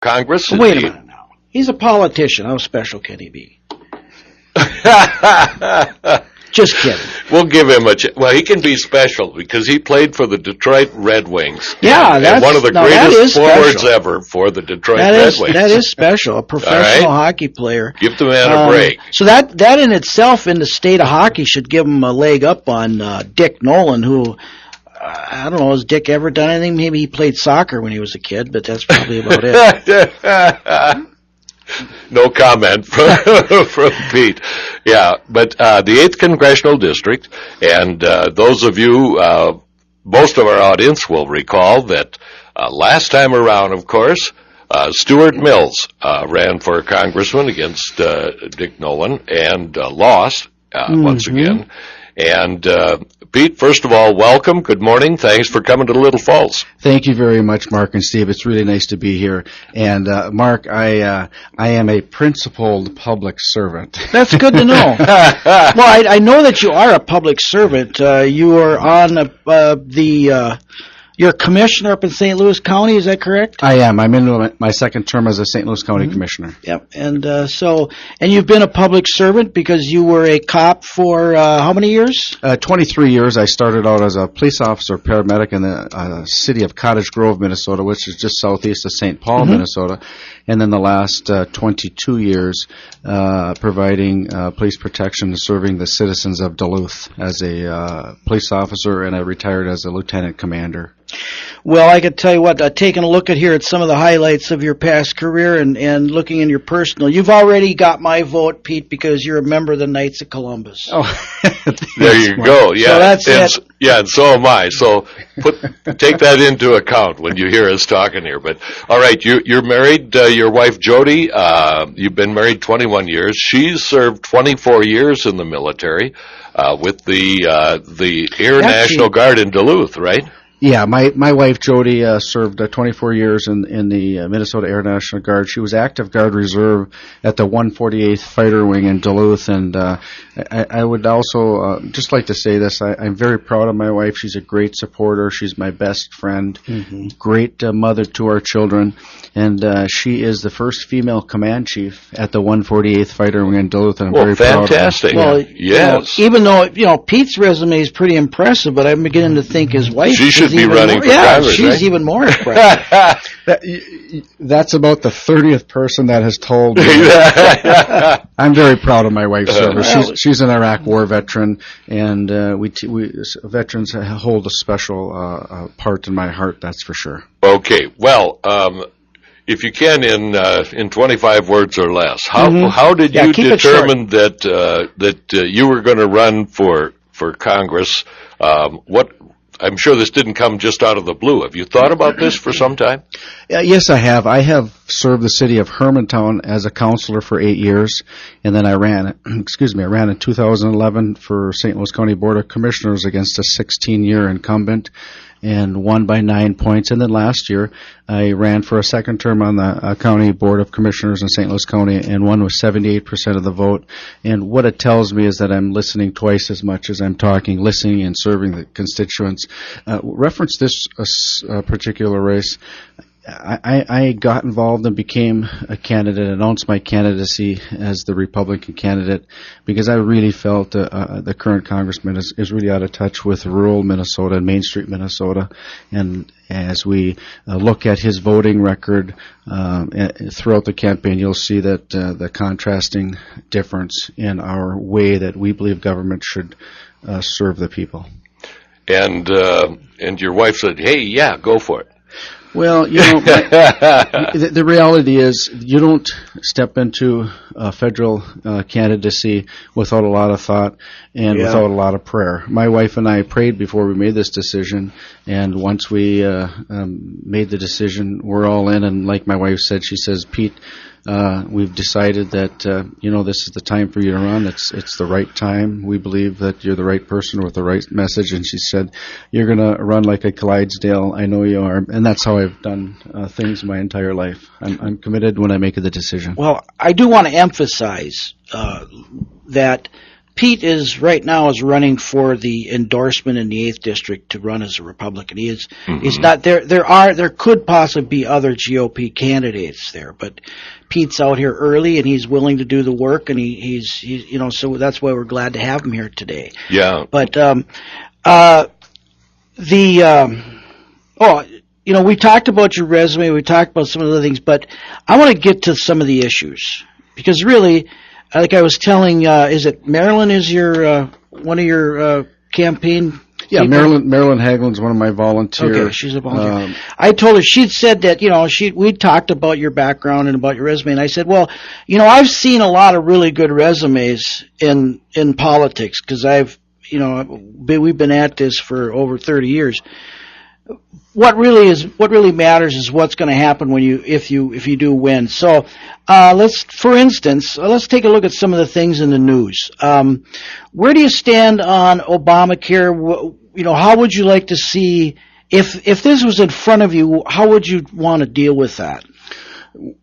Congress. Wait a minute now. He's a politician. How special can he be? Just kidding. We'll give him well, he can be special because he played for the Detroit Red Wings. Yeah, and one of the greatest forwards ever for the Detroit Red Wings. That is special. A professional hockey player. Give the man a break. So that in itself, in the state of hockey, should give him a leg up on Dick Nolan, who, I don't know, has Dick ever done anything? Maybe he played soccer when he was a kid, but that's probably about it. No comment from Pete. Yeah, but the 8th Congressional District, and those of you, most of our audience will recall that last time around, of course, Stuart Mills ran for congressman against Dick Nolan and lost once again. And Pete, first of all, welcome. Good morning. Thanks for coming to Little Falls. Thank you very much, Mark and Steve. It's really nice to be here. And Mark, I am a principled public servant. That's good to know. Well, I know that you are a public servant. You are on you're a commissioner up in St. Louis County, is that correct? I am. I'm in my second term as a St. Louis County commissioner. Yep. And and you've been a public servant because you were a cop for how many years? 23 years. I started out as a police officer, paramedic in the city of Cottage Grove, Minnesota, which is just southeast of St. Paul, Minnesota. And then the last 22 years providing police protection and serving the citizens of Duluth as a police officer, and I retired as a lieutenant commander. Well, I could tell you what, taking a look at some of the highlights of your past career and looking in your personal, you've already got my vote, Pete, because you're a member of the Knights of Columbus. Oh, there you go. Yeah, so that's it. Yeah, and so am I. So take that into account when you hear us talking here. But all right, you're married. Your wife Jody, you've been married 21 years. She's served 24 years in the military with the Air National Guard in Duluth, right? Yeah, my wife Jody served 24 years in the Minnesota Air National Guard. She was active Guard Reserve at the 148th Fighter Wing in Duluth, and I would also just like to say this. I'm very proud of my wife. She's a great supporter. She's my best friend, great mother to our children, and she is the first female command chief at the 148th Fighter Wing in Duluth, and I'm very proud of her. Fantastic. Well, yes. Even though, Pete's resume is pretty impressive, but I'm beginning to think his wife should be running for Congress, she's right? even more impressive. That's about the 30th person that has told me. I'm very proud of my wife's service. She's an Iraq War veteran, and we veterans hold a special part in my heart. That's for sure. Okay, well, if you can, in 25 words or less, how did you determine that you were going to run for Congress? I'm sure this didn't come just out of the blue. Have you thought about this for some time? Yes, I have. I have served the city of Hermantown as a counselor for 8 years, and then I ran in 2011 for St. Louis County Board of Commissioners against a 16-year incumbent and won by 9 points. And then last year, I ran for a second term on the County Board of Commissioners in St. Louis County and won with 78% of the vote. And what it tells me is that I'm listening twice as much as I'm talking, listening and serving the constituents. Reference this particular race. I got involved and became a candidate, announced my candidacy as the Republican candidate because I really felt the current congressman is really out of touch with rural Minnesota and Main Street Minnesota. And as we look at his voting record throughout the campaign, you'll see that the contrasting difference in our way that we believe government should serve the people. And your wife said, "Hey, yeah, go for it." Well, the reality is you don't step into a federal candidacy without a lot of thought and without a lot of prayer. My wife and I prayed before we made this decision, and once we made the decision, we're all in. And like my wife said, she says, "Pete, we've decided that this is the time for you to run. It's the right time. We believe that you're the right person with the right message." And she said, "You're going to run like a Clydesdale. I know you are." And that's how I've done things my entire life. I'm committed when I make the decision. Well, I do want to emphasize that Pete is right now running for the endorsement in the 8th district to run as a Republican. He's not there. There could possibly be other GOP candidates there, but Pete's out here early and he's willing to do the work, and he's so that's why we're glad to have him here today. Yeah. But we talked about your resume, we talked about some of the things, but I want to get to some of the issues, because really, like I was telling, is it Marilyn is your one of your campaign? Yeah, people? Marilyn Hagelin's one of my volunteers. Okay, she's a volunteer. I told her, she'd said that, we talked about your background and about your resume, and I said, well, I've seen a lot of really good resumes in politics, because we've been at this for over 30 years. What really matters is what's going to happen if you do win. So, let's take a look at some of the things in the news. Where do you stand on Obamacare? How would you like to see, if this was in front of you, how would you want to deal with that?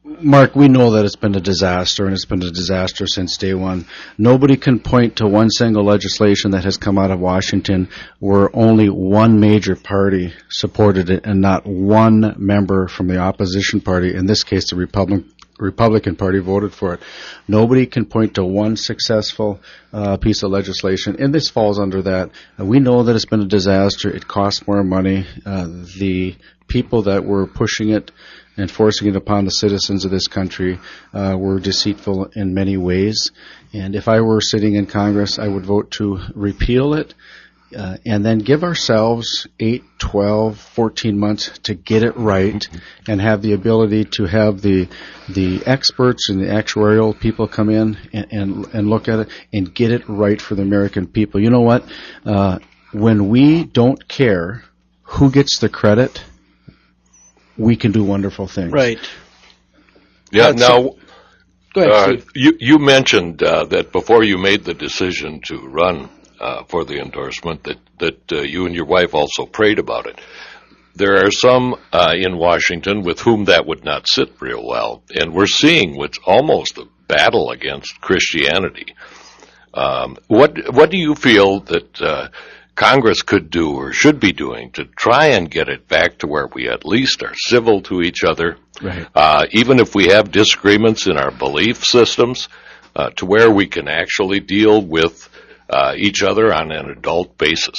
Mark, we know that it's been a disaster, and it's been a disaster since day one. Nobody can point to one single legislation that has come out of Washington where only one major party supported it and not one member from the opposition party, in this case the Republican Party, voted for it. Nobody can point to one successful piece of legislation, and this falls under that. We know that it's been a disaster. It costs more money. The people that were pushing it and forcing it upon the citizens of this country were deceitful in many ways. And if I were sitting in Congress, I would vote to repeal it and then give ourselves 8, 12, 14 months to get it right and have the ability to have the experts and the actuarial people come in and look at it and get it right for the American people. You know what? When we don't care who gets the credit, we can do wonderful things. Right. Yeah. Now, go ahead, Steve. You mentioned that before you made the decision to run for the endorsement, that you and your wife also prayed about it. There are some in Washington with whom that would not sit real well, and we're seeing what's almost a battle against Christianity. What do you feel that Congress could do or should be doing to try and get it back to where we at least are civil to each other, right. Even if we have disagreements in our belief systems, to where we can actually deal with each other on an adult basis?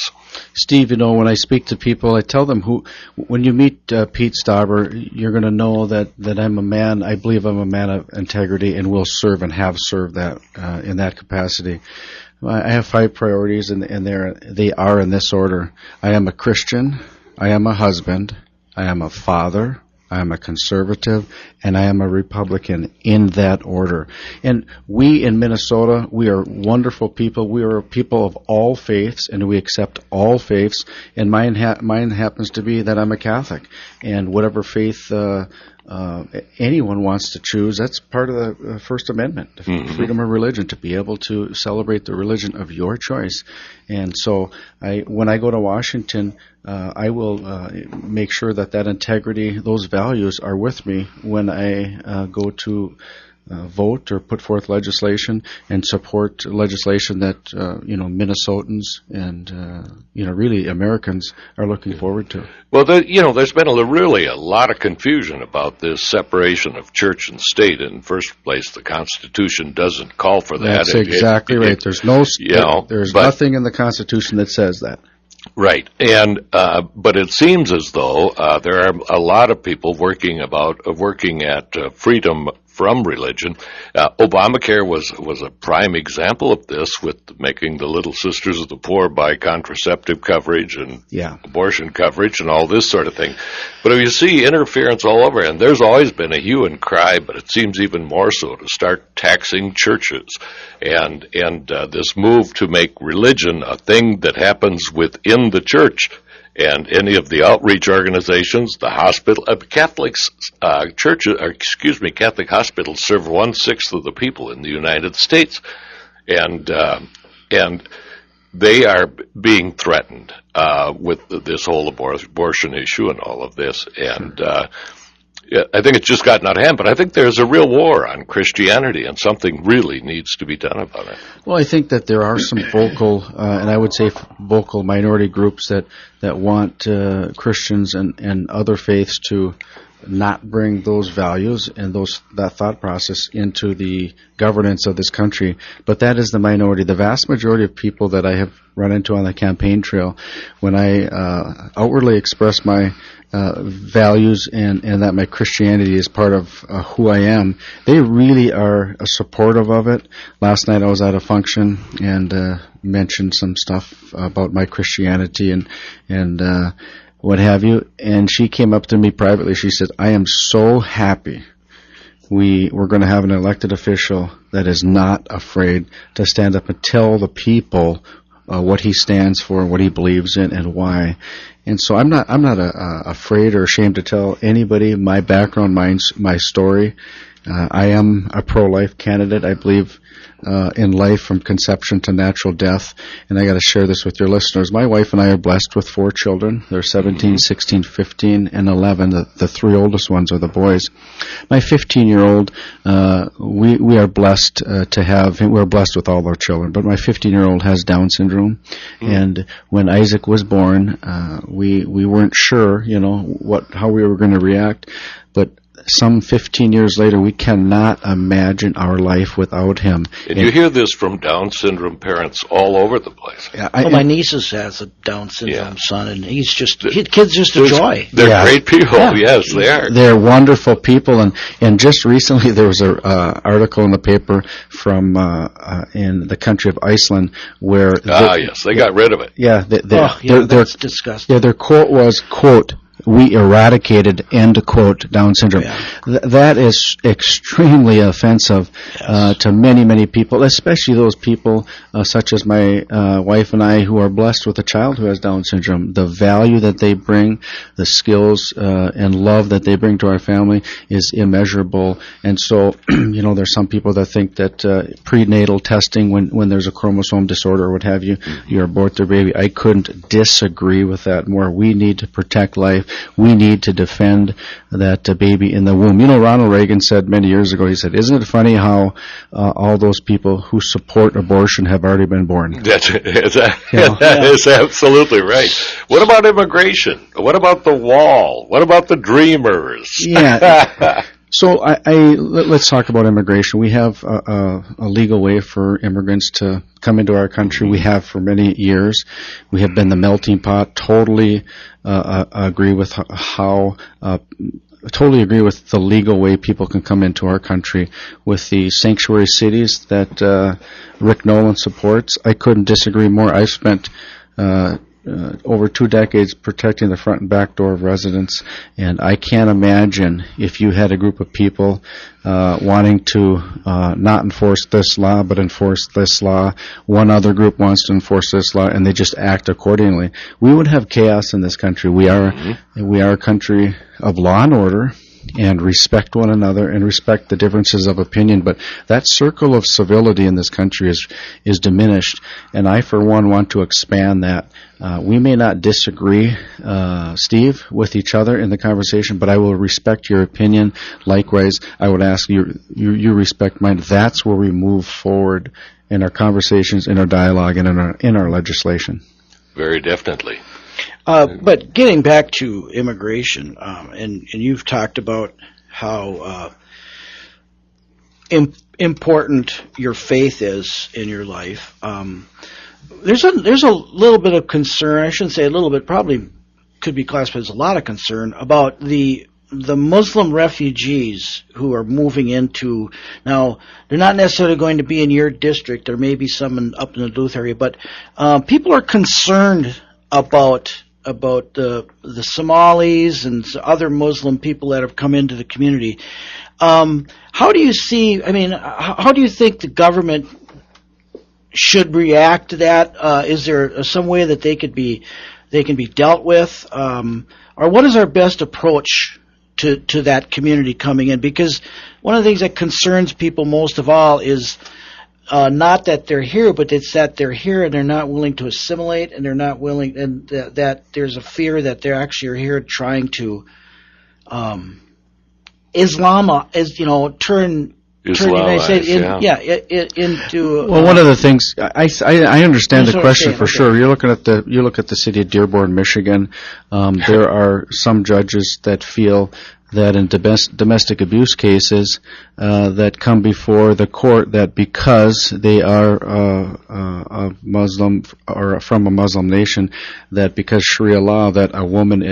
Steve, when I speak to people, I tell them when you meet Pete Stauber, you're going to know that I'm a man, I believe I'm a man of integrity and will serve and have served that in that capacity. I have 5 priorities, and they are in this order. I am a Christian, I am a husband, I am a father, I am a conservative, and I am a Republican, in that order. And we in Minnesota, we are wonderful people. We are people of all faiths, and we accept all faiths. And mine happens to be that I'm a Catholic. And whatever faith anyone wants to choose, that's part of the First Amendment, freedom of religion, to be able to celebrate the religion of your choice. And so when I go to Washington, I will make sure that integrity, those values are with me when I go to vote or put forth legislation and support legislation that Minnesotans and really Americans are looking forward to. Well, there's been really a lot of confusion about this separation of church and state. In the first place, the Constitution doesn't call for that. That's exactly right. There's nothing in the Constitution that says that. Right, and but it seems as though there are a lot of people working at freedom from religion. Obamacare was a prime example of this, with making the Little Sisters of the Poor buy contraceptive coverage and abortion coverage and all this sort of thing. But if you see interference all over, and there's always been a hue and cry, but it seems even more so to start taxing churches, and this move to make religion a thing that happens within the church. And any of the outreach organizations, the hospital, Catholic hospitals serve 1/6 of the people in the United States, and they are being threatened with this whole abortion issue and all of this. And Yeah, I think it's just gotten out of hand, but I think there's a real war on Christianity, and something really needs to be done about it. Well, I think that there are some vocal, and I would say vocal minority groups that want Christians and other faiths to not bring those values and that thought process into the governance of this country. But that is the minority. The vast majority of people that I have run into on the campaign trail, when I outwardly express my values and that my Christianity is part of who I am, they really are supportive of it. Last night I was at a function and mentioned some stuff about my Christianity and what have you, and she came up to me privately. She said, "I am so happy we're going to have an elected official that is not afraid to stand up and tell the people what he stands for, what he believes in, and why." And so I'm not afraid or ashamed to tell anybody my background, my story. I am a pro-life candidate. I believe in life from conception to natural death. And I got to share this with your listeners. My wife and I are blessed with 4 children. They're 17, 16, 15, and 11. The 3 oldest ones are the boys. My 15-year-old, we are blessed to have him. We're blessed with all our children. But my 15-year-old has Down syndrome. And when Isaac was born, we weren't sure, how we were going to react. But some 15 years later, we cannot imagine our life without him. And you hear this from Down syndrome parents all over the place. Yeah, my nieces has a Down syndrome son, and kid's just a joy. They're great people. Yeah. Yes, they are. They're wonderful people, and just recently there was a article in the paper from in the country of Iceland where they got rid of it. Yeah, that's disgusting. Yeah, their quote was, quote, "We eradicated," end quote, Down syndrome. Yeah. That is extremely offensive to many, many people, especially those people such as my wife and I who are blessed with a child who has Down syndrome. The value that they bring, the skills and love that they bring to our family is immeasurable. And so, there's some people that think that prenatal testing, when there's a chromosome disorder or what have you, you abort their baby. I couldn't disagree with that more. We need to protect life. We need to defend that baby in the womb. Ronald Reagan said many years ago, he said, "Isn't it funny how all those people who support abortion have already been born?" That is absolutely right. What about immigration? What about the wall? What about the dreamers? Yeah. So let's talk about immigration. We have a legal way for immigrants to come into our country. We have for many years. We have been the melting pot. Totally agree with totally agree with the legal way people can come into our country with the sanctuary cities that Rick Nolan supports. I couldn't disagree more. I've spent over 2 decades protecting the front and back door of residents, and I can't imagine if you had a group of people wanting to not enforce this law but enforce this law. One other group wants to enforce this law, and they just act accordingly. We would have chaos in this country. We are a country of law and order, and respect one another and respect the differences of opinion. But that circle of civility in this country is diminished, and I, for one, want to expand that. We may not disagree, Steve, with each other in the conversation, but I will respect your opinion. Likewise, I would ask you respect mine. That's where we move forward in our conversations, in our dialogue, and in our legislation. Very definitely. But getting back to immigration, and you've talked about how important your faith is in your life. There's a little bit of concern. I shouldn't say a little bit. Probably could be classified as a lot of concern about the Muslim refugees who are moving into. Now, they're not necessarily going to be in your district. There may be some up in the Duluth area, but people are concerned about the Somalis and other Muslim people that have come into the community. How do you see? I mean, how do you think the government should react to that? Is there some way that they can be dealt with, or what is our best approach to that community coming in? Because one of the things that concerns people most of all is not that they're here, but it's that they're here and they're not willing to assimilate, and they're not willing, and that there's a fear that they're actually here trying to Islam is, turn the United States into. Well, one of the things I understand the question for sure. You look at the city of Dearborn, Michigan. There are some judges that feel that in domestic abuse cases that come before the court, that because they are a Muslim or from a Muslim nation, that because Sharia law, that a woman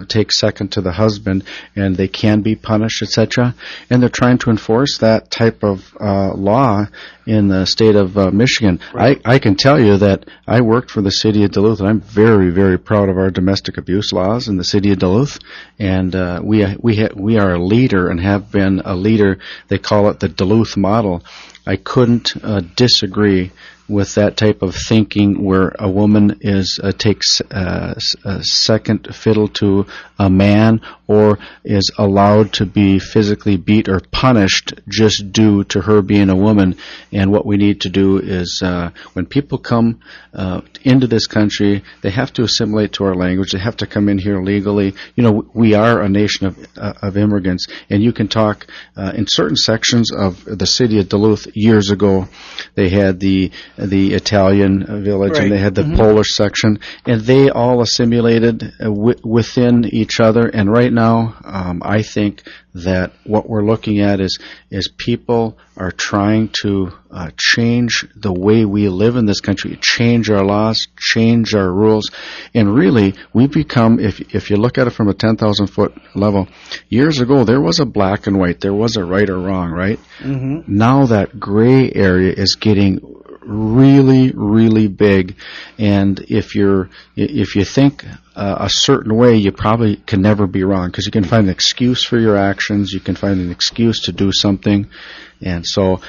takes second to the husband and they can be punished, etc. And they're trying to enforce that type of law in the state of Michigan. Right. I can tell you that I worked for the city of Duluth, and I'm very, very proud of our domestic abuse laws in the city of Duluth. And we are a leader and have been a leader. They call it the Duluth model. I couldn't disagree with that type of thinking, where a woman takes a second fiddle to a man, or is allowed to be physically beat or punished just due to her being a woman. And what we need to do is, when people come into this country, they have to assimilate to our language. They have to come in here legally. We are a nation of immigrants, and you can talk in certain sections of the city of Duluth. Years ago, they had the Italian village, right, and they had the Polish section, and they all assimilated within each other. And right now, I think that what we're looking at is people are trying to change the way we live in this country, change our laws, change our rules, and really we become, if you look at it from a 10,000-foot level, years ago there was a black and white, there was a right or wrong, right? Mm-hmm. Now that gray area is getting really, really big, and if you think a certain way, you probably can never be wrong, because you can find an excuse for your actions, you can find an excuse to do something. And so,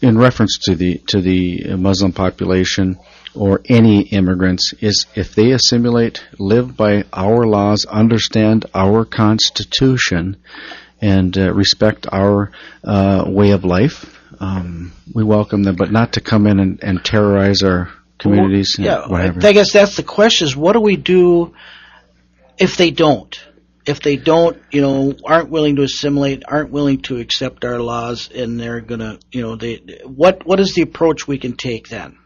in reference to the Muslim population or any immigrants, is if they assimilate, live by our laws, understand our Constitution, and respect our way of life, we welcome them, but not to come in and terrorize our communities. Well, whatever. I guess that's the question: is what do we do if they don't? If they don't, aren't willing to assimilate, aren't willing to accept our laws, and they're gonna, what is the approach we can take then?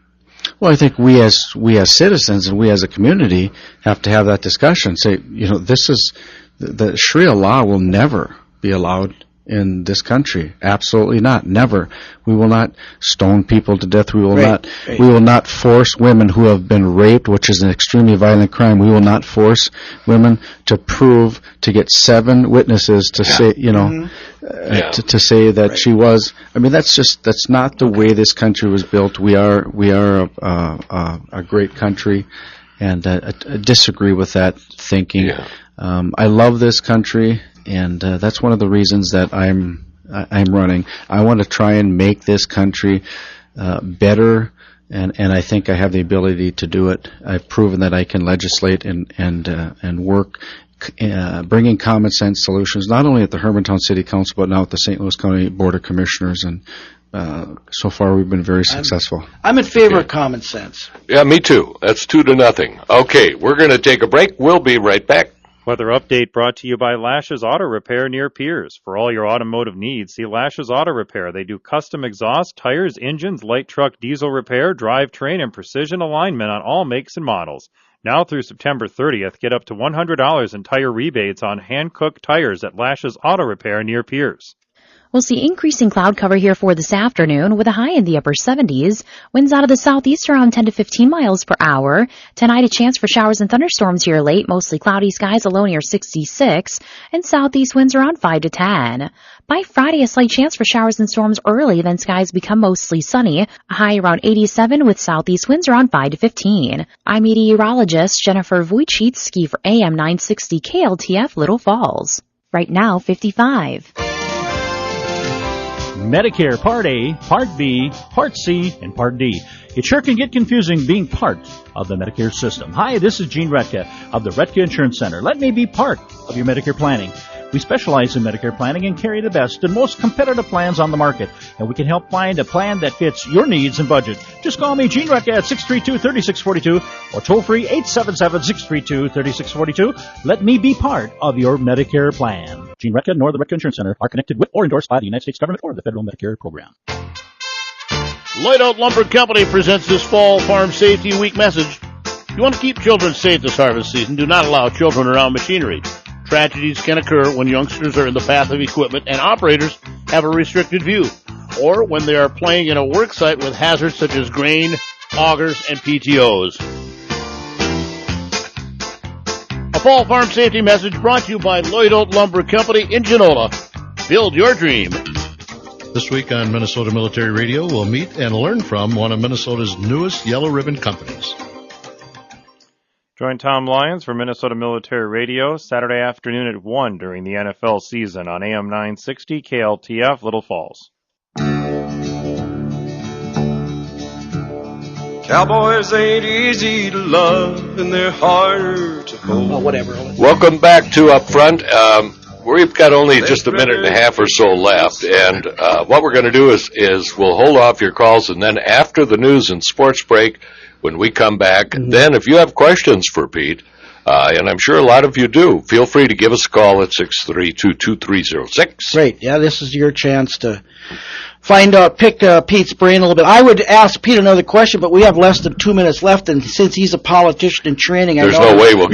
Well, I think we as citizens and we as a community have to have that discussion. Say, this is the Sharia law will never be allowed in this country. Absolutely not. Never. We will not stone people to death. We will not force women who have been raped, which is an extremely violent crime. We will not force women to get 7 witnesses to say, to say that she was. I mean, that's not the way this country was built. We are a great country, and I disagree with that thinking. Yeah. I love this country. And that's one of the reasons that I'm running. I want to try and make this country better, and I think I have the ability to do it. I've proven that I can legislate and work, bringing common sense solutions, not only at the Hermantown City Council, but now at the St. Louis County Board of Commissioners. And so far, we've been very successful. I'm in favor of common sense. Yeah, me too. That's 2-0. Okay, we're going to take a break. We'll be right back. Weather update brought to you by Lashes Auto Repair near Piers. For all your automotive needs, see Lashes Auto Repair. They do custom exhaust, tires, engines, light truck, diesel repair, drivetrain, and precision alignment on all makes and models. Now through September 30th, get up to $100 in tire rebates on hand-cooked tires at Lashes Auto Repair near Piers. We'll see increasing cloud cover here for this afternoon with a high in the upper 70s. Winds out of the southeast around 10 to 15 miles per hour. Tonight, a chance for showers and thunderstorms here late. Mostly cloudy skies, a low near 66. And southeast winds around 5 to 10. By Friday, a slight chance for showers and storms early, then skies become mostly sunny. A high around 87 with southeast winds around 5 to 15. I'm meteorologist Jennifer Wojcicki for AM 960 KLTF Little Falls. Right now, 55. Medicare Part A, Part B, Part C, and Part D. It sure can get confusing being part of the Medicare system. Hi, this is Gene Retka of the Retka Insurance Center. Let me be part of your Medicare planning. We specialize in Medicare planning and carry the best and most competitive plans on the market. And we can help find a plan that fits your needs and budget. Just call me, Gene Retka, at 632-3642 or toll free 877-632-3642. Let me be part of your Medicare plan. Gene Retka nor the Retka Insurance Center are connected with or endorsed by the United States government or the federal Medicare program. Lloyd Lumber Company presents this fall Farm Safety Week message. You want to keep children safe this harvest season, do not allow children around machinery. Tragedies can occur when youngsters are in the path of equipment and operators have a restricted view, or when they are playing in a work site with hazards such as grain, augers, and PTOs. A fall farm safety message brought to you by Lloyd Lumber Company in Genola. Build your dream. This week on Minnesota Military Radio, we'll meet and learn from one of Minnesota's newest yellow ribbon companies. Join Tom Lyons for Minnesota Military Radio Saturday afternoon at 1 during the NFL season on AM 960 KLTF Little Falls. Cowboys ain't easy to love and they're harder to hold. Oh, whatever. Welcome back to Up Front. We've got only just a minute and a half or so left, and what we're going to do is we'll hold off your calls, and then after the news and sports break, when we come back, then if you have questions for Pete, and I'm sure a lot of you do, feel free to give us a call at 632-2306. Great. Yeah, this is your chance to find out, pick Pete's brain a little bit. I would ask Pete another question, but we have less than 2 minutes left, and since he's a politician in training, there's no way we'll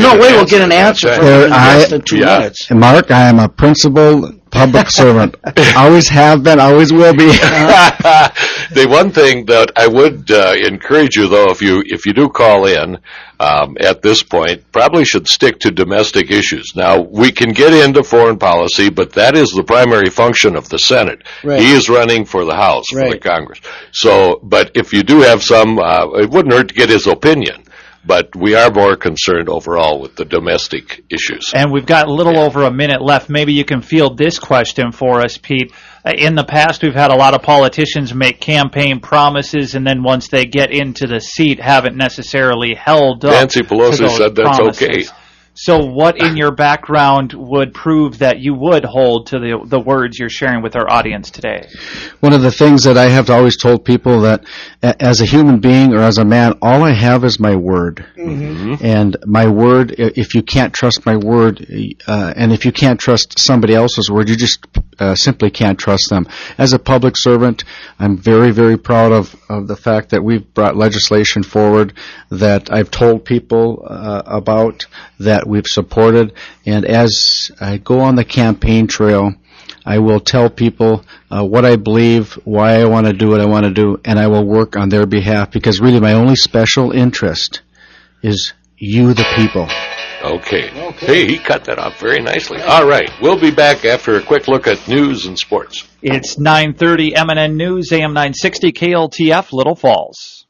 get an answer from him in less than 2 minutes. Mark, I am a principal public servant. Always have been, always will be. The one thing that I would encourage you, though, if you do call in at this point, probably should stick to domestic issues. Now, we can get into foreign policy, but that is the primary function of the Senate. Right. He is running for the House, for the Congress. So, but if you do have some, it wouldn't hurt to get his opinion. But we are more concerned overall with the domestic issues. And we've got a little over a minute left. Maybe you can field this question for us, Pete. In the past, we've had a lot of politicians make campaign promises, and then once they get into the seat, haven't necessarily held up. Nancy Pelosi said that's promises. Okay. So what in your background would prove that you would hold to the words you're sharing with our audience today? One of the things that I have always told people that as a human being or as a man, all I have is my word. Mm-hmm. And my word, if you can't trust my word, and if you can't trust somebody else's word, you just simply can't trust them. As a public servant, I'm very, very proud of the fact that we've brought legislation forward that I've told people about, that we've supported, and as I go on the campaign trail, I will tell people what I believe, why I want to do what I want to do, and I will work on their behalf, because really my only special interest is you, the people. Okay. Hey, he cut that off very nicely. All right. We'll be back after a quick look at news and sports. It's 9:30 MNN News, AM 960 KLTF, Little Falls.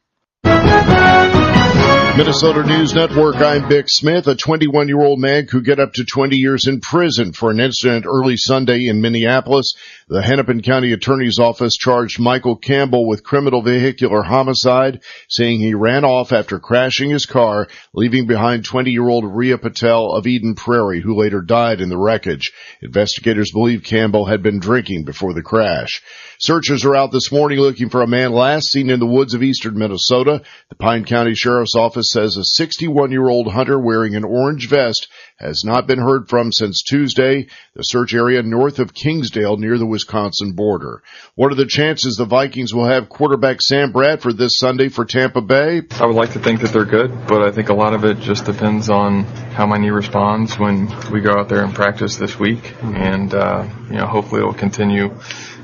Minnesota News Network, I'm Bick Smith. A 21-year-old man could get up to 20 years in prison for an incident early Sunday in Minneapolis. The Hennepin County Attorney's Office charged Michael Campbell with criminal vehicular homicide, saying he ran off after crashing his car, leaving behind 20-year-old Rhea Patel of Eden Prairie, who later died in the wreckage. Investigators believe Campbell had been drinking before the crash. Searchers are out this morning looking for a man last seen in the woods of eastern Minnesota. The Pine County Sheriff's Office says a 61-year-old hunter wearing an orange vest has not been heard from since Tuesday. The search area north of Kingsdale near the Wisconsin border. What are the chances the Vikings will have quarterback Sam Bradford this Sunday for Tampa Bay? I would like to think that they're good, but I think a lot of it just depends on how my knee responds when we go out there and practice this week. And, hopefully it'll continue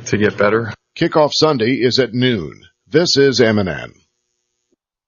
to get better. Kickoff Sunday is at noon. This is MNN.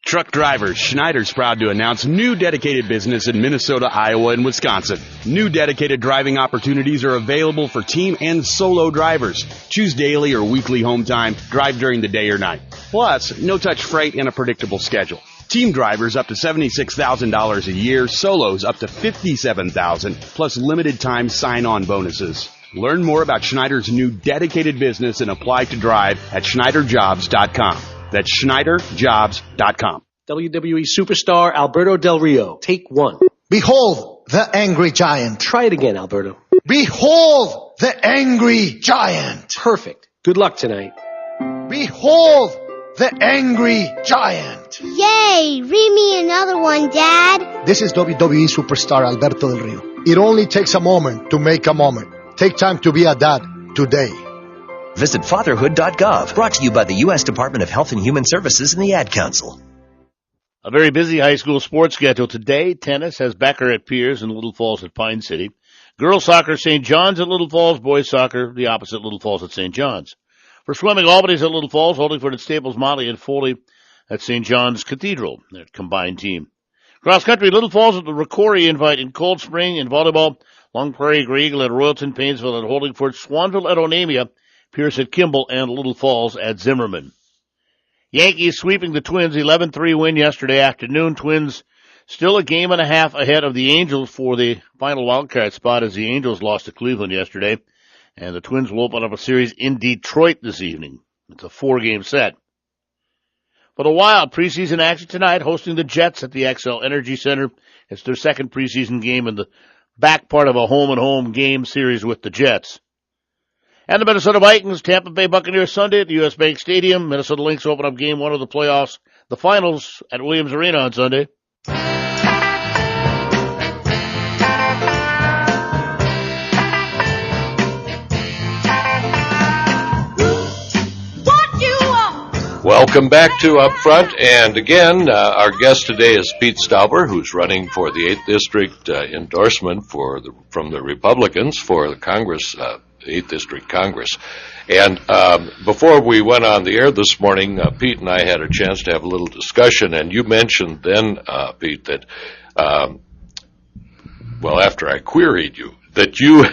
Truck drivers, Schneider's proud to announce new dedicated business in Minnesota, Iowa, and Wisconsin. New dedicated driving opportunities are available for team and solo drivers. Choose daily or weekly home time, drive during the day or night. Plus, no-touch freight and a predictable schedule. Team drivers up to $76,000 a year, solos up to $57,000, plus limited time sign-on bonuses. Learn more about Schneider's new dedicated business and apply to drive at SchneiderJobs.com. That's SchneiderJobs.com. WWE superstar Alberto Del Rio. Take one. Behold the angry giant. Try it again, Alberto. Behold the angry giant. Perfect. Good luck tonight. Behold the angry giant. Yay! Read me another one, Dad. This is WWE superstar Alberto Del Rio. It only takes a moment to make a moment. Take time to be a dad today. Visit fatherhood.gov, brought to you by the U.S. Department of Health and Human Services and the Ad Council. A very busy high school sports schedule today. Tennis has Becker at Piers and Little Falls at Pine City. Girls soccer, St. John's at Little Falls. Boys soccer, the opposite, Little Falls at St. John's. For swimming, Albany's at Little Falls, Holdingford at Staples, Motley and Foley at St. John's Cathedral, their combined team. Cross country, Little Falls at the Rocori Invite in Cold Spring. In volleyball, Long Prairie Green at Royalton, Painesville at Holdingford, Swanville at Onamia, Pierce at Kimball, and Little Falls at Zimmerman. Yankees sweeping the Twins, 11-3 win yesterday afternoon. Twins still a game and a half ahead of the Angels for the final wildcard spot as the Angels lost to Cleveland yesterday. And the Twins will open up a series in Detroit this evening. It's a 4-game set. For the Wild, preseason action tonight, hosting the Jets at the XL Energy Center. It's their second preseason game in the back part of a home-and-home game series with the Jets. And the Minnesota Vikings, Tampa Bay Buccaneers Sunday at the U.S. Bank Stadium. Minnesota Lynx open up game 1 of the playoffs, the finals at Williams Arena on Sunday. Welcome back to Up Front, and again, our guest today is Pete Stauber, who's running for the 8th District endorsement from the Republicans for the Congress, 8th District Congress. And before we went on the air this morning, Pete and I had a chance to have a little discussion, and you mentioned then, Pete, that, after I queried you, that you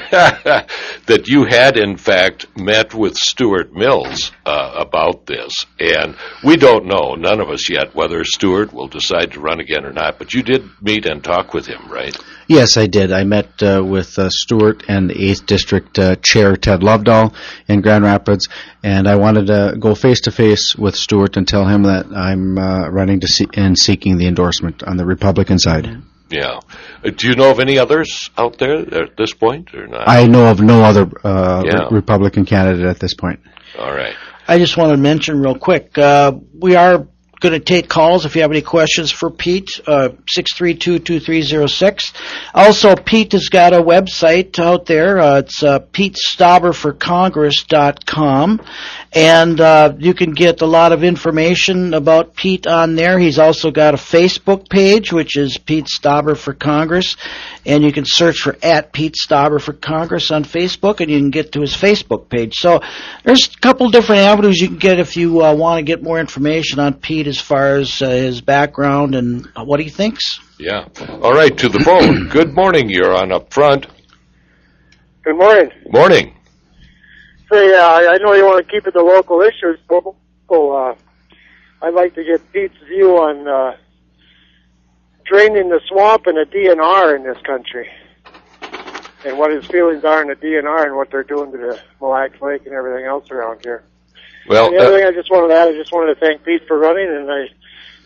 had in fact met with Stuart Mills about this, and we don't know, none of us yet, whether Stuart will decide to run again or not. But you did meet and talk with him, right? Yes, I did. I met with Stuart and the 8th District Chair Ted Lovedahl in Grand Rapids, and I wanted to go face to face with Stuart and tell him that I'm running and seeking the endorsement on the Republican side. Yeah. Do you know of any others out there at this point, or not? I know of no other Republican candidate at this point. All right. I just want to mention real quick, we are going to take calls if you have any questions for Pete, 632-2306. Also, Pete has got a website out there. It's PeteStauberForCongress.com. And you can get a lot of information about Pete on there. He's also got a Facebook page, which is Pete Stauber for Congress. And you can search for @Pete Stauber for Congress on Facebook, and you can get to his Facebook page. So there's a couple different avenues you can get if you want to get more information on Pete as far as his background and what he thinks. Yeah. All right, to the phone. Good morning. You're on Up Front. Good morning. Morning. Say, I know you want to keep it to local issues, but I'd like to get Pete's view on draining the swamp and the DNR in this country, and what his feelings are in the DNR and what they're doing to the Mille Lacs Lake and everything else around here. Well, and the other thing I just wanted to add, I just wanted to thank Pete for running, and I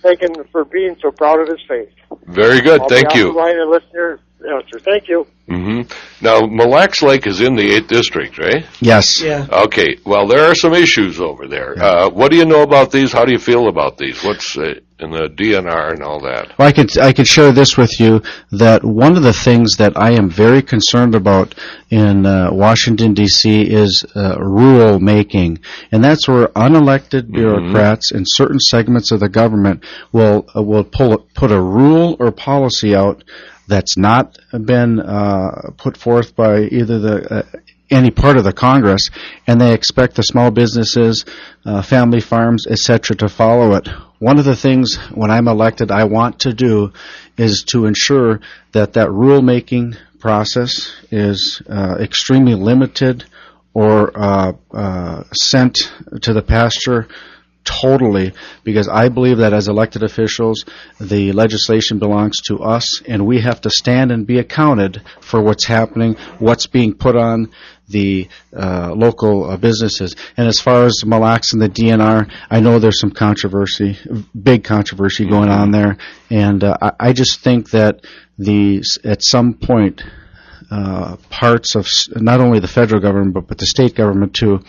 thank him for being so proud of his faith. Very good. Thank you. Line and listener answer. Thank you. Mm-hmm. Now, Mille Lacs Lake is in the 8th District, right? Yes. Yeah. Okay. Well, there are some issues over there. What do you know about these? How do you feel about these? What's in the DNR and all that? Well, I could share this with you, that one of the things that I am very concerned about in Washington, D.C. is rule making. And that's where unelected bureaucrats in certain segments of the government will put a rule or policy out that's not been put forth by either any part of the Congress, and they expect the small businesses, family farms, etc., to follow it. One of the things, when I'm elected, I want to do is to ensure that rule-making process is extremely limited or sent to the pasture totally, because I believe that as elected officials, the legislation belongs to us, and we have to stand and be accounted for what's happening, what's being put on the local businesses. And as far as Mille Lacs and the DNR, I know there's some controversy, big controversy going on there, and I just think that at some point, parts of not only the federal government but the state government too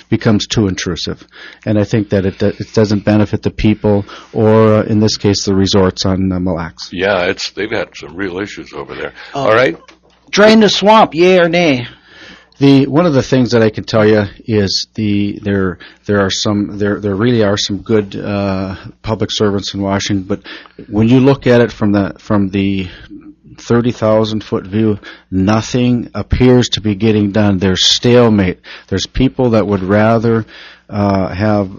becomes too intrusive, and I think that it doesn't benefit the people, or in this case the resorts on Mille Lacs. Yeah, they've had some real issues over there. All right, drain the swamp, yay or nay? One of the things that I can tell you is there really are some good public servants in Washington, but when you look at it from the 30,000-foot view, nothing appears to be getting done. There's stalemate. There's people that would rather have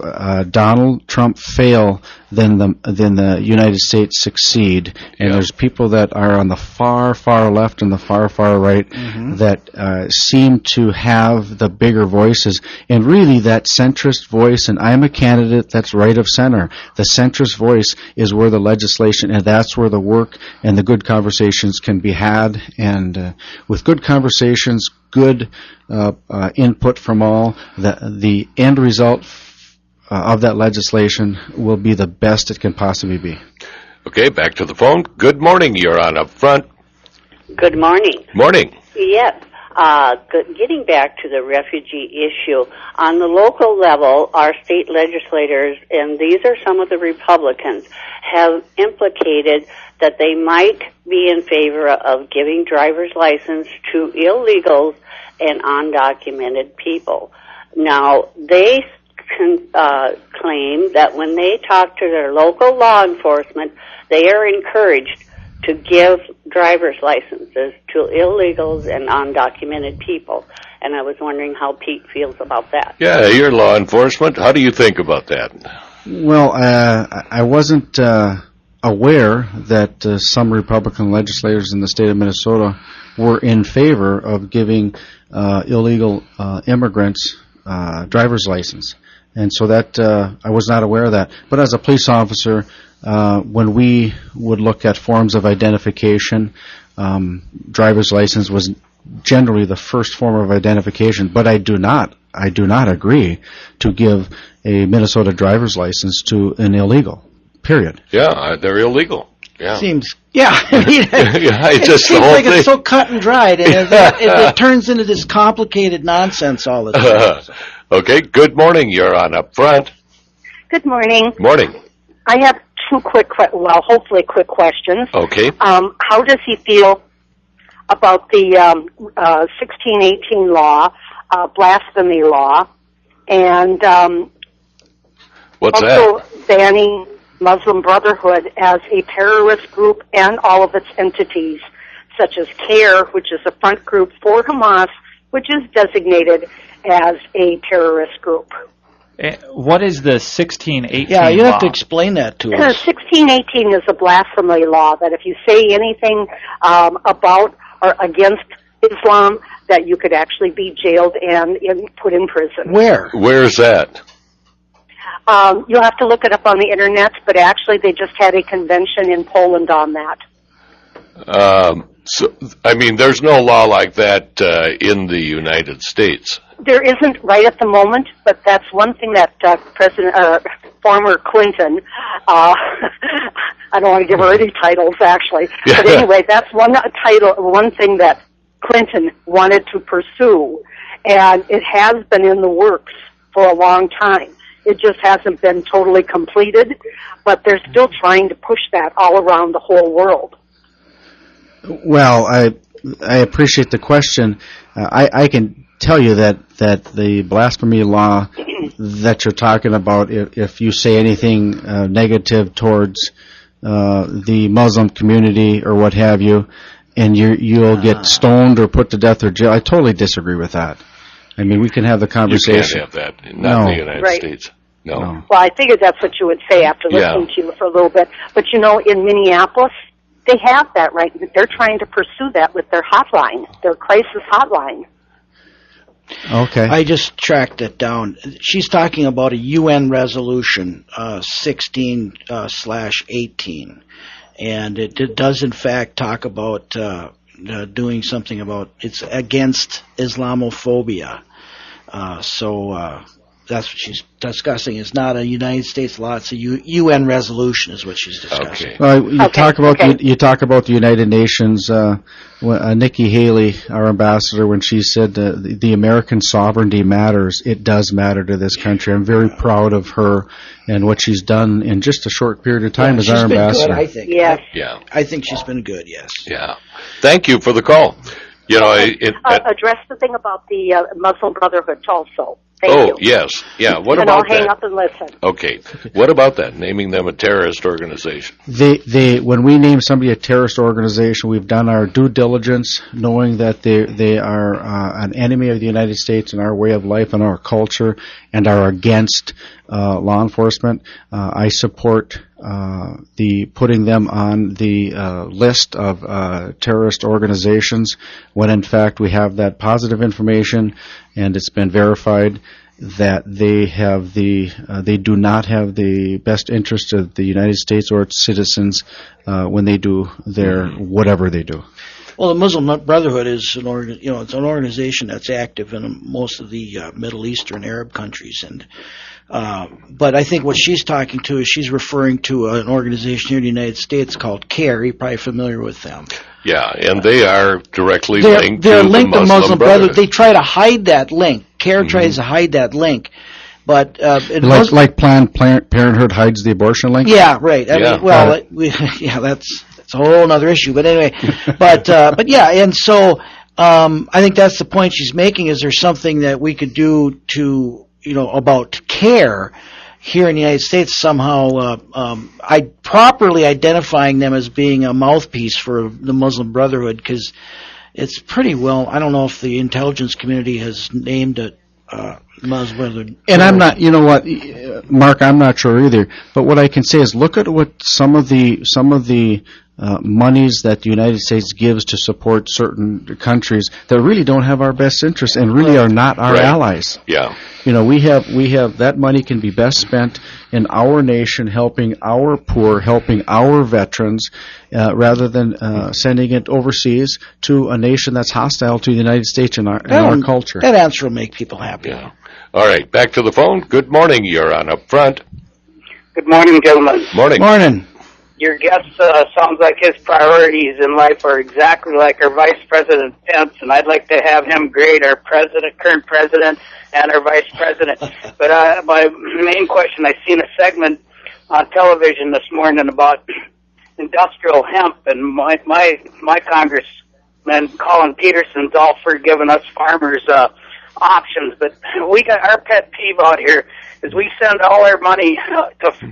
Donald Trump fail than the United States succeed, and there's people that are on the far left and the far right that seem to have the bigger voices, and really that centrist voice. And I'm a candidate that's right of center. The centrist voice is where the legislation, and that's where the work and the good conversations can be had. And with good conversations, good input from all, the end result of that legislation will be the best it can possibly be. Okay, back to the phone. Good morning. You're on up front. Good morning. Morning. Yes. Getting back to the refugee issue, on the local level, our state legislators, and these are some of the Republicans, have implicated that they might be in favor of giving driver's license to illegals and undocumented people. Now, they claim that when they talk to their local law enforcement, they are encouraged to give driver's licenses to illegals and undocumented people. And I was wondering how Pete feels about that. Yeah, you're law enforcement. How do you think about that? Well, I wasn't aware that some Republican legislators in the state of Minnesota were in favor of giving illegal immigrants driver's license. And so that I was not aware of that. But as a police officer, when we would look at forms of identification, driver's license was generally the first form of identification. But I do not agree to give a Minnesota driver's license to an illegal. Period. Yeah, they're illegal. Yeah. It just seems like it's so cut and dried, and it turns into this complicated nonsense all the time. Okay, good morning. You're on up front. Good morning. Morning. I have two hopefully quick questions. Okay. How does he feel about the 1618 law, blasphemy law, and what's also that? banning Muslim Brotherhood as a terrorist group and all of its entities, such as CARE, which is a front group for Hamas, which is designated as a terrorist group. What is the 1618 Yeah, you law? have to explain that to us. 1618 is a blasphemy law that if you say anything about or against Islam, that you could actually be jailed and put in prison. Where's that? You'll have to look it up on the internet, but actually they just had a convention in Poland on that. There's no law like that in the United States. There isn't right at the moment, but that's one thing that former Clinton, I don't want to give her any titles actually, but anyway, that's one thing that Clinton wanted to pursue, and it has been in the works for a long time. It just hasn't been totally completed, but they're still trying to push that all around the whole world. Well, I appreciate the question. I can tell you that the blasphemy law that you're talking about, if you say anything negative towards the Muslim community or what have you, and you'll get stoned or put to death or jail, I totally disagree with that. I mean, we can have the conversation. You can't have that. Not in the United States. No. Well, I figured that's what you would say after listening to you for a little bit. But in Minneapolis, they have that right. They're trying to pursue that with their hotline, their crisis hotline. Okay. I just tracked it down. She's talking about a UN resolution, 16/18, and it does in fact talk about doing something about it's against Islamophobia. That's what she's discussing. It's not a United States law; it's a UN resolution, is what she's discussing. Okay. Well, you talk about the United Nations. Nikki Haley, our ambassador, when she said the American sovereignty matters, it does matter to this country. I'm very proud of her and what she's done in just a short period of time as our ambassador. Good, I think. Yes. Yeah. I think she's been good. Yes. Yeah. Thank you for the call. You know, address the thing about the Muslim Brotherhood also. Thank you. Yes. Yeah. What and about I'll hang that? up and listen. Okay. What about that? Naming them a terrorist organization? When we name somebody a terrorist organization, we've done our due diligence, knowing that they are an enemy of the United States and our way of life and our culture, and are against law enforcement. I support the putting them on the list of terrorist organizations, when in fact we have that positive information and it's been verified that they do not have the best interest of the United States or its citizens when they do their whatever they do. Well, the Muslim Brotherhood is it's an organization that's active in most of the Middle Eastern Arab countries, and but I think what she's talking to is she's referring to an organization here in the United States called CARE. You're probably familiar with them. Yeah, and they are directly They're linked linked to the Muslim Brotherhood. They try to hide that link. CARE tries to hide that link, but like Planned Parenthood hides the abortion link. Yeah, right. I mean, that's a whole other issue. But anyway, but yeah, and so I think that's the point she's making. Is there something that we could do to about CARE here in the United States somehow? Properly identifying them as being a mouthpiece for the Muslim Brotherhood, because it's pretty well. I don't know if the intelligence community has named it Muslim Brotherhood. And I'm not, Mark, I'm not sure either. But what I can say is, look at what some of the monies that the United States gives to support certain countries that really don't have our best interests and really are not our allies. Yeah. We have that money can be best spent in our nation, helping our poor, helping our veterans, rather than sending it overseas to a nation that's hostile to the United States and our culture. That answer will make people happy. Yeah. All right, back to the phone. Good morning. You're on up front. Good morning, gentlemen. Morning. Morning. Your guest sounds like his priorities in life are exactly like our Vice President Pence, and I'd like to have him grade our current president, and our Vice President. But my main question, I seen a segment on television this morning about industrial hemp, and my Congressman Colin Peterson's all for giving us farmers options. But we got our pet peeve out here is we send all our money to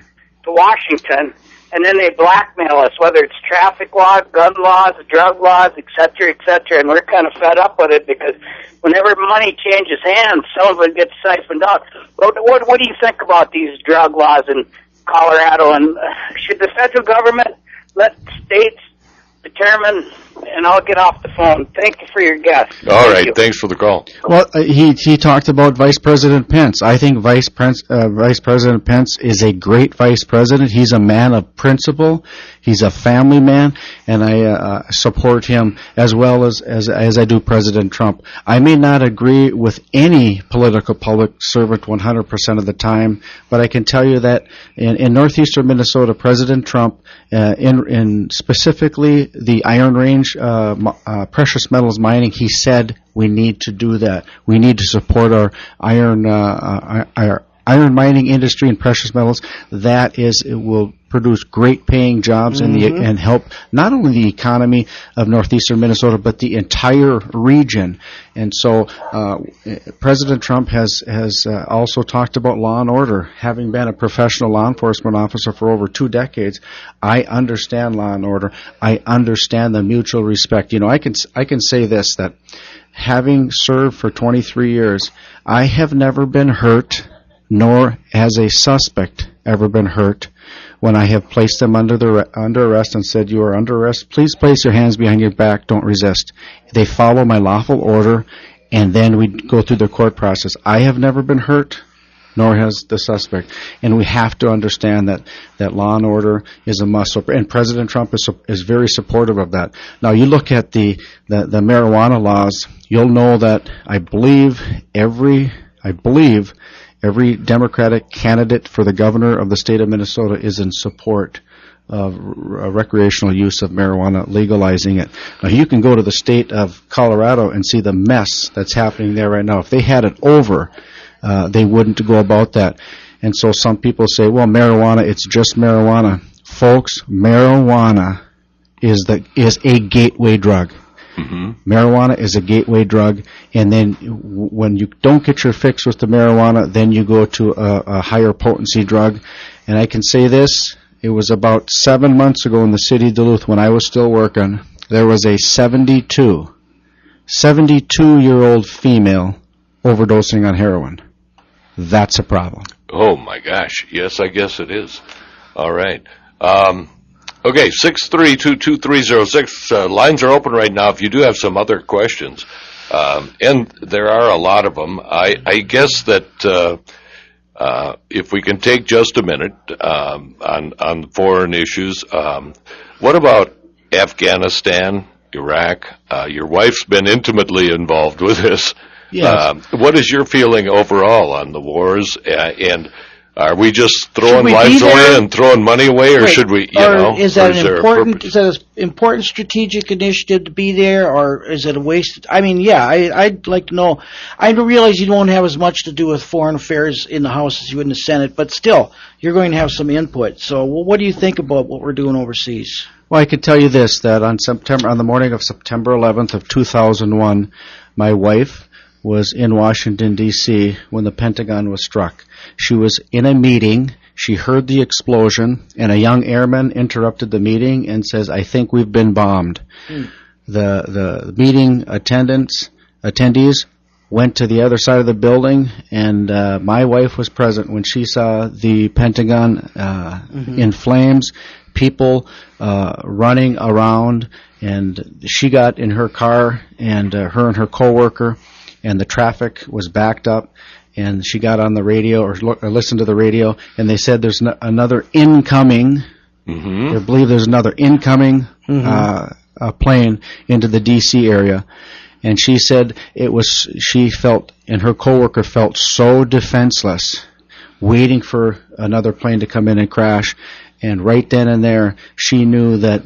Washington, and then they blackmail us, whether it's traffic laws, gun laws, drug laws, et cetera, and we're kind of fed up with it because whenever money changes hands, some of it gets siphoned out. What do you think about these drug laws in Colorado, and should the federal government let states determine? And I'll get off the phone. Thank you for your guest. All right, thanks for the call. Well, he talked about Vice President Pence. I think Vice President Pence is a great vice president. He's a man of principle. He's a family man, and I support him as well as I do President Trump. I may not agree with any political public servant 100% of the time, but I can tell you that in northeastern Minnesota, President Trump, in specifically the Iron Range precious metals mining, he said we need to do that. We need to support our iron mining industry and precious metals. It will produce great paying jobs and help not only the economy of northeastern Minnesota but the entire region. And so President Trump has also talked about law and order. Having been a professional law enforcement officer for over 2 decades, I understand law and order. I understand the mutual respect. I can say this, that having served for 23 years, I have never been hurt, nor has a suspect ever been hurt when I have placed them under arrest and said, you are under arrest, please place your hands behind your back, don't resist. They follow my lawful order, and then we go through the court process. I have never been hurt, nor has the suspect. And we have to understand that law and order is a must. And President Trump is very supportive of that. Now, you look at the marijuana laws, you'll know that I believe every Democratic candidate for the governor of the state of Minnesota is in support of recreational use of marijuana, legalizing it. Now, you can go to the state of Colorado and see the mess that's happening there right now. If they had it over, they wouldn't go about that. And so some people say, well, marijuana, it's just marijuana. Folks, marijuana is a gateway drug. Marijuana is a gateway drug, and then when you don't get your fix with the marijuana, then you go to a higher potency drug. And I can say this, it was about 7 months ago in the city of Duluth when I was still working, there was a 72-year-old female overdosing on heroin. That's a problem. Oh, my gosh. Yes, I guess it is. All right. Okay, 6322306. Lines are open right now if you do have some other questions. And there are a lot of them. I guess that if we can take just a minute on foreign issues, what about Afghanistan, Iraq? Your wife's been intimately involved with this. Yes. What is your feeling overall on the wars? And are we just throwing we lives be there? away and throwing money away, or should we, is that or is that an important strategic initiative to be there, or is it a waste? I mean, yeah, I'd like to know. I realize you won't have as much to do with foreign affairs in the House as you would in the Senate, but still, you're going to have some input. So, what do you think about what we're doing overseas? Well, I could tell you this, that on the morning of September 11th of 2001, my wife was in Washington, D.C. when the Pentagon was struck. She was in a meeting, she heard the explosion, and a young airman interrupted the meeting and says, "I think we've been bombed." The meeting attendees went to the other side of the building, and my wife was present when she saw the Pentagon in flames, people running around, and she got in her car, and her and her coworker, and the traffic was backed up, and she got on the radio or listened to the radio, and they said there's another incoming. They believe there's another incoming plane into the D.C. area. And she said she felt, and her coworker felt so defenseless, waiting for another plane to come in and crash. And right then and there, she knew that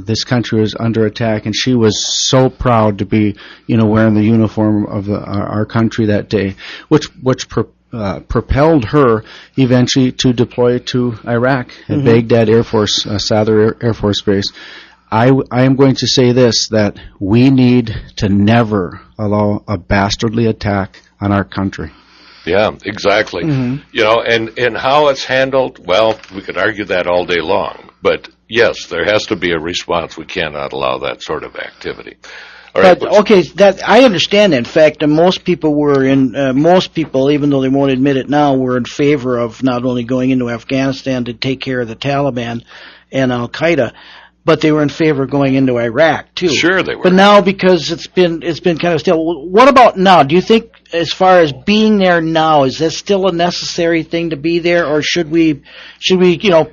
this country was under attack, and she was so proud to be, wearing the uniform of our country that day, which propelled her eventually to deploy to Iraq at Baghdad Air Force, Sadr Air Force Base. I am going to say this, that we need to never allow a bastardly attack on our country. Yeah, exactly. And how it's handled, well, we could argue that all day long. But yes, there has to be a response. We cannot allow that sort of activity. All right, that I understand that. In fact, most people, even though they won't admit it now, were in favor of not only going into Afghanistan to take care of the Taliban and Al Qaeda, but they were in favor of going into Iraq too. Sure, they were. But now, because it's been kind of still. What about now? Do you think, as far as being there now, is this still a necessary thing to be there, or should we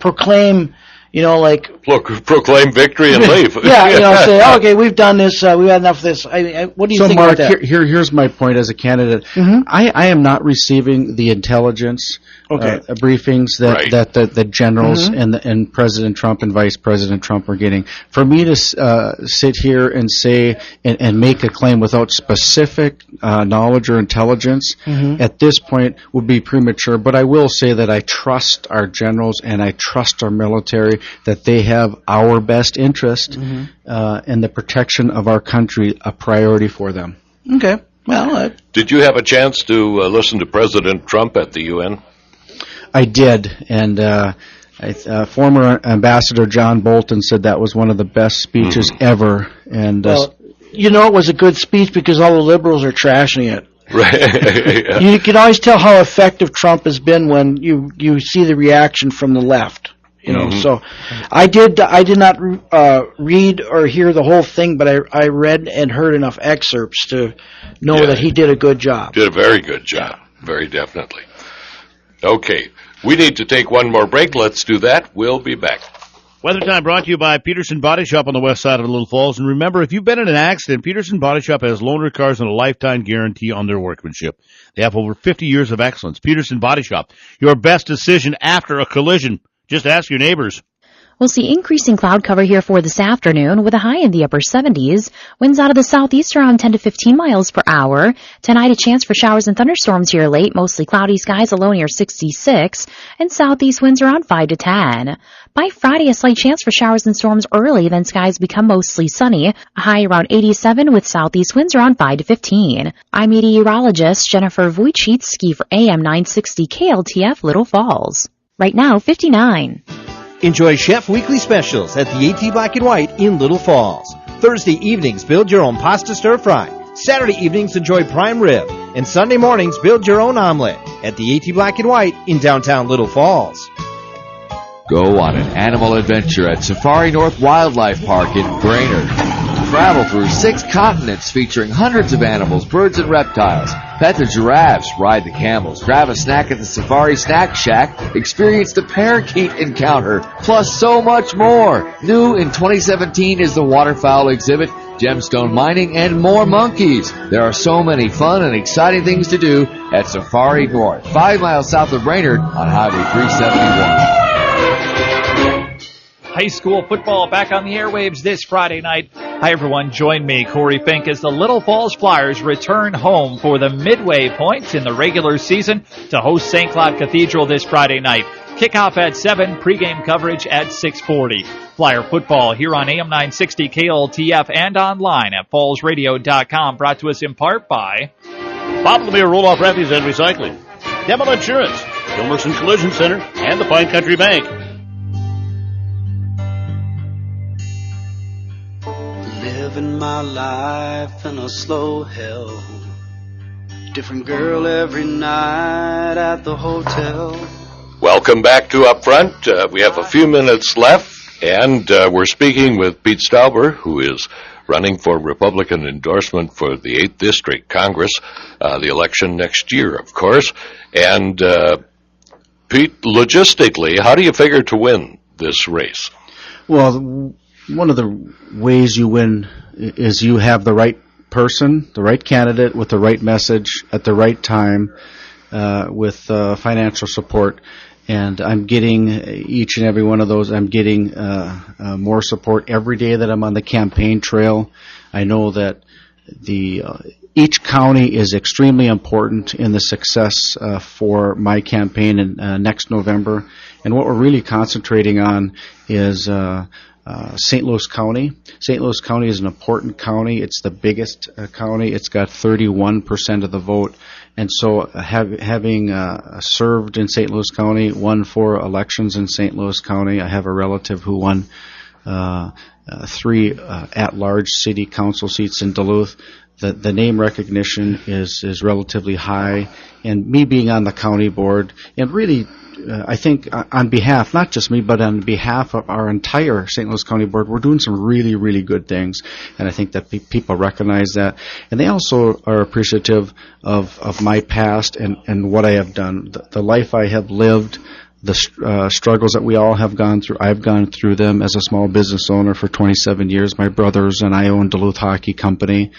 proclaim, proclaim victory and leave? Say, okay, we've done this, we've had enough of this. What do you think Mark, about that? Here's my point as a candidate. I am not receiving the intelligence briefings that the generals and President Trump and Vice President Trump are getting. For me to sit here and say and make a claim without specific knowledge or intelligence at this point would be premature. But I will say that I trust our generals and I trust our military, that they have our best interest and the protection of our country a priority for them. Okay. Well, did you have a chance to listen to President Trump at the UN? I did, and former Ambassador John Bolton said that was one of the best speeches ever. And it was a good speech because all the liberals are trashing it. Right. You can always tell how effective Trump has been when you see the reaction from the left. So I did not read or hear the whole thing, but I read and heard enough excerpts to know that he did a good job. Did a very good job, very definitely. Okay, we need to take one more break. Let's do that. We'll be back. Weather Time brought to you by Peterson Body Shop on the west side of Little Falls. And remember, if you've been in an accident, Peterson Body Shop has loaner cars and a lifetime guarantee on their workmanship. They have over 50 years of excellence. Peterson Body Shop, your best decision after a collision. Just ask your neighbors. We'll see increasing cloud cover here for this afternoon with a high in the upper 70s. Winds out of the southeast around 10 to 15 miles per hour. Tonight, a chance for showers and thunderstorms here late. Mostly cloudy skies, a low near 66. And southeast winds around 5 to 10. By Friday, a slight chance for showers and storms early, then skies become mostly sunny. A high around 87 with southeast winds around 5 to 15. I'm meteorologist Jennifer Wojcicki for AM 960 KLTF Little Falls. Right now, 59. Enjoy Chef Weekly Specials at the AT Black and White in Little Falls. Thursday evenings, build your own pasta stir fry. Saturday evenings, enjoy prime rib. And Sunday mornings, build your own omelet at the AT Black and White in downtown Little Falls. Go on an animal adventure at Safari North Wildlife Park in Brainerd. Travel through 6 continents featuring hundreds of animals, birds, and reptiles. Pet the giraffes, ride the camels, grab a snack at the Safari Snack Shack, experience the parakeet encounter, plus so much more. New in 2017 is the waterfowl exhibit, gemstone mining, and more monkeys. There are so many fun and exciting things to do at Safari North, 5 miles south of Brainerd on Highway 371. High school football back on the airwaves this Friday night. Hi, everyone. Join me, Corey Fink, as the Little Falls Flyers return home for the midway point in the regular season to host St. Cloud Cathedral this Friday night. Kickoff at 7, pregame coverage at 6:40. Flyer football here on AM 960 KLTF and online at fallsradio.com. Brought to us in part by Bob Lemire Roll-Off Refuse and Recycling, Demo Insurance, Gilmerson Collision Center, and the Pine Country Bank. Living my life in a slow hell. Different girl every night at the hotel. Welcome back to Up Front. We have a few minutes left, and we're speaking with Pete Stauber, who is running for Republican endorsement for the 8th District Congress, the election next year, of course. And Pete, logistically, how do you figure to win this race? Well, one of the ways you win is you have the right person, the right candidate with the right message at the right time with financial support. And I'm getting each and every one of those. I'm getting more support every day that I'm on the campaign trail. I know that each county is extremely important in the success for my campaign in next November. And what we're really concentrating on is St. Louis County. St. Louis County is an important county. It's the biggest county. It's got 31% of the vote. And so having served in St. Louis County, won 4 elections in St. Louis County, I have a relative who won 3 at-large city council seats in Duluth. The name recognition is relatively high. And me being on the county board, and really I think on behalf, not just me, but on behalf of our entire St. Louis County Board, we're doing some really, really good things. And I think that people recognize that. And they also are appreciative of my past and what I have done. The life I have lived, the struggles that we all have gone through. I've gone through them as a small business owner for 27 years. My brothers and I own Duluth Hockey Company.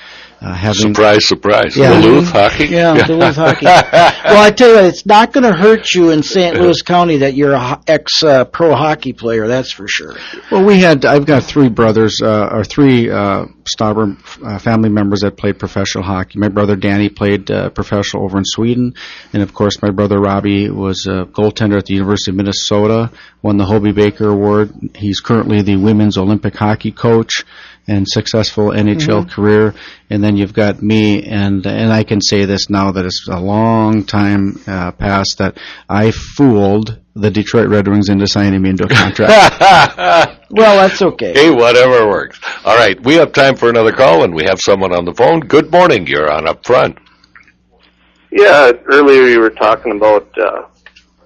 Surprise, surprise. Yeah. Duluth Hockey? Yeah, Duluth Hockey. Well, I tell you what, it's not going to hurt you in St. Louis County that you're a ex-pro hockey player, that's for sure. Well, I've got 3 brothers, or 3 Stauber family members that played professional hockey. My brother Danny played professional over in Sweden. And, of course, my brother Robbie was a goaltender at the University of Minnesota, won the Hobie Baker Award. He's currently the women's Olympic hockey coach and successful NHL career. And then you've got me, and I can say this now that it's a long time past that I fooled the Detroit Red Wings into signing me into a contract. Well, that's okay. Hey, whatever works. All right, we have time for another call, and we have someone on the phone. Good morning. You're on Up Front. Yeah, earlier you were talking about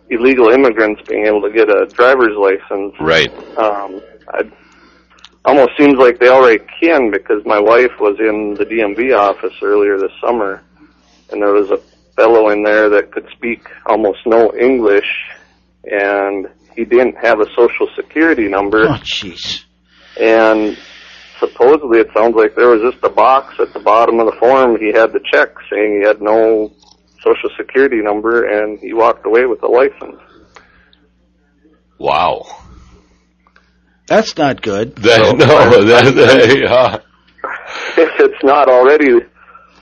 illegal immigrants being able to get a driver's license. Right. It almost seems like they already can, because my wife was in the DMV office earlier this summer, and there was a fellow in there that could speak almost no English, and he didn't have a social security number. Oh, jeez. And supposedly it sounds like there was just a box at the bottom of the form he had to check saying he had no social security number, and he walked away with a license. Wow. That's not good. If it's not already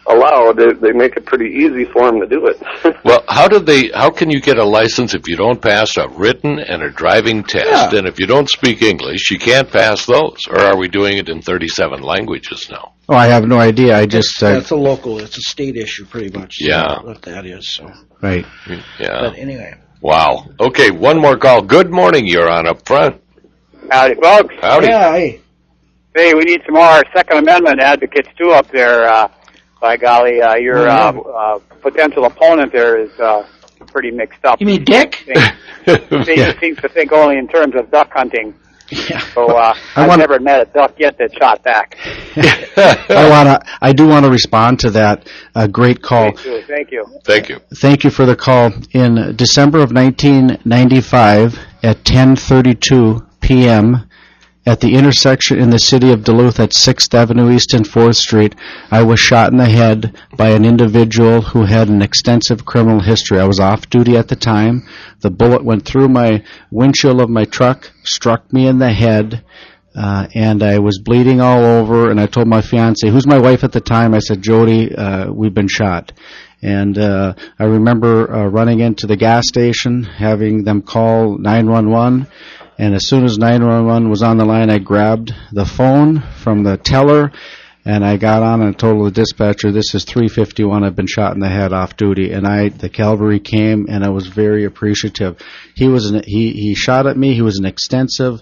allowed, they make it pretty easy for them to do it. Well, how can you get a license if you don't pass a written and a driving test? Yeah. And if you don't speak English, you can't pass those. Or are we doing it in 37 languages now? Oh, I have no idea. I just That's it's a state issue pretty much. Yeah. What that is, so. Right. Yeah. But anyway. Wow. Okay, one more call. Good morning, you're on up front. Howdy, folks. Howdy. Yeah, hey. Hey, we need some more Second Amendment advocates, too, up there. By golly, your potential opponent there is pretty mixed up. You mean Dick? He seems to think only in terms of duck hunting. Yeah. So I've never met a duck yet that shot back. I do want to respond to that. Great call. Thank you. Thank you. Thank you for the call. In December of 1995 at 10:32 p.m. at the intersection in the city of Duluth at 6th Avenue East and 4th Street, I was shot in the head by an individual who had an extensive criminal history. I was off duty at the time. The bullet went through my windshield of my truck, struck me in the head, and I was bleeding all over, and I told my fiance, who's my wife at the time, I said, Jody, we've been shot. And I remember running into the gas station, having them call 911, and as soon as 911 was on the line, I grabbed the phone from the teller, and I got on and told the dispatcher, this is 351, I've been shot in the head off duty. And the cavalry came, and I was very appreciative. He shot at me. He was an extensive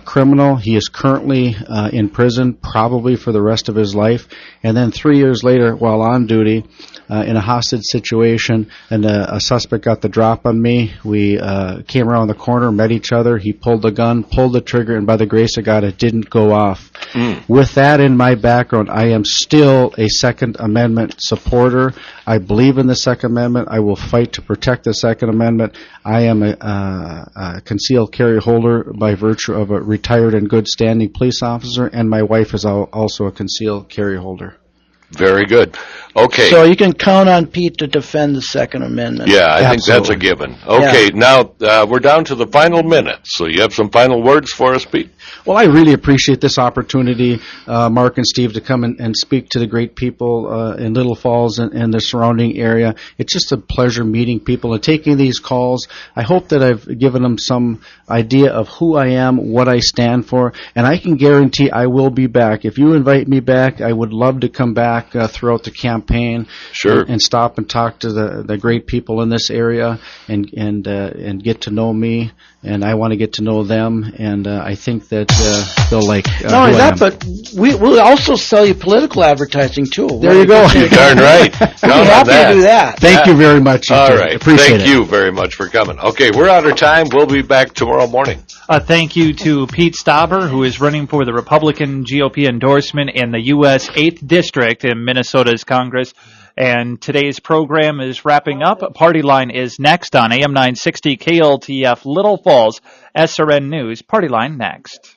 criminal. He is currently in prison, probably for the rest of his life. And then 3 years later, while on duty, in a hostage situation, and a suspect got the drop on me. We came around the corner, met each other. He pulled the gun, pulled the trigger, and by the grace of God, it didn't go off. With that in my background, I am still a Second Amendment supporter. I believe in the Second Amendment. I will fight to protect the Second Amendment. I am a concealed carry holder by virtue of a retired and good standing police officer, and my wife is also a concealed carry holder. Very good. Okay. So you can count on Pete to defend the Second Amendment. Yeah, I think that's a given. Okay, now we're down to the final minute. So you have some final words for us, Pete? Well, I really appreciate this opportunity, Mark and Steve, to come and speak to the great people in Little Falls and the surrounding area. It's just a pleasure meeting people and taking these calls. I hope that I've given them some idea of who I am, what I stand for, and I can guarantee I will be back. If you invite me back, I would love to come back throughout the campaign. Sure. And stop and talk to the great people in this area and get to know me, and I want to get to know them, and I think that they'll like not only that, but we'll also sell you political advertising too. There you go. You're darn right. We're happy to do that. Thank you very much. All right. Appreciate Thank you very much for coming. Okay, we're out of time. We'll be back tomorrow morning. Thank you to Pete Stauber, who is running for the Republican GOP endorsement in the U.S. 8th District in Minnesota's Congress. And today's program is wrapping up. Party Line is next on AM 960 KLTF Little Falls, SRN News. Party Line next.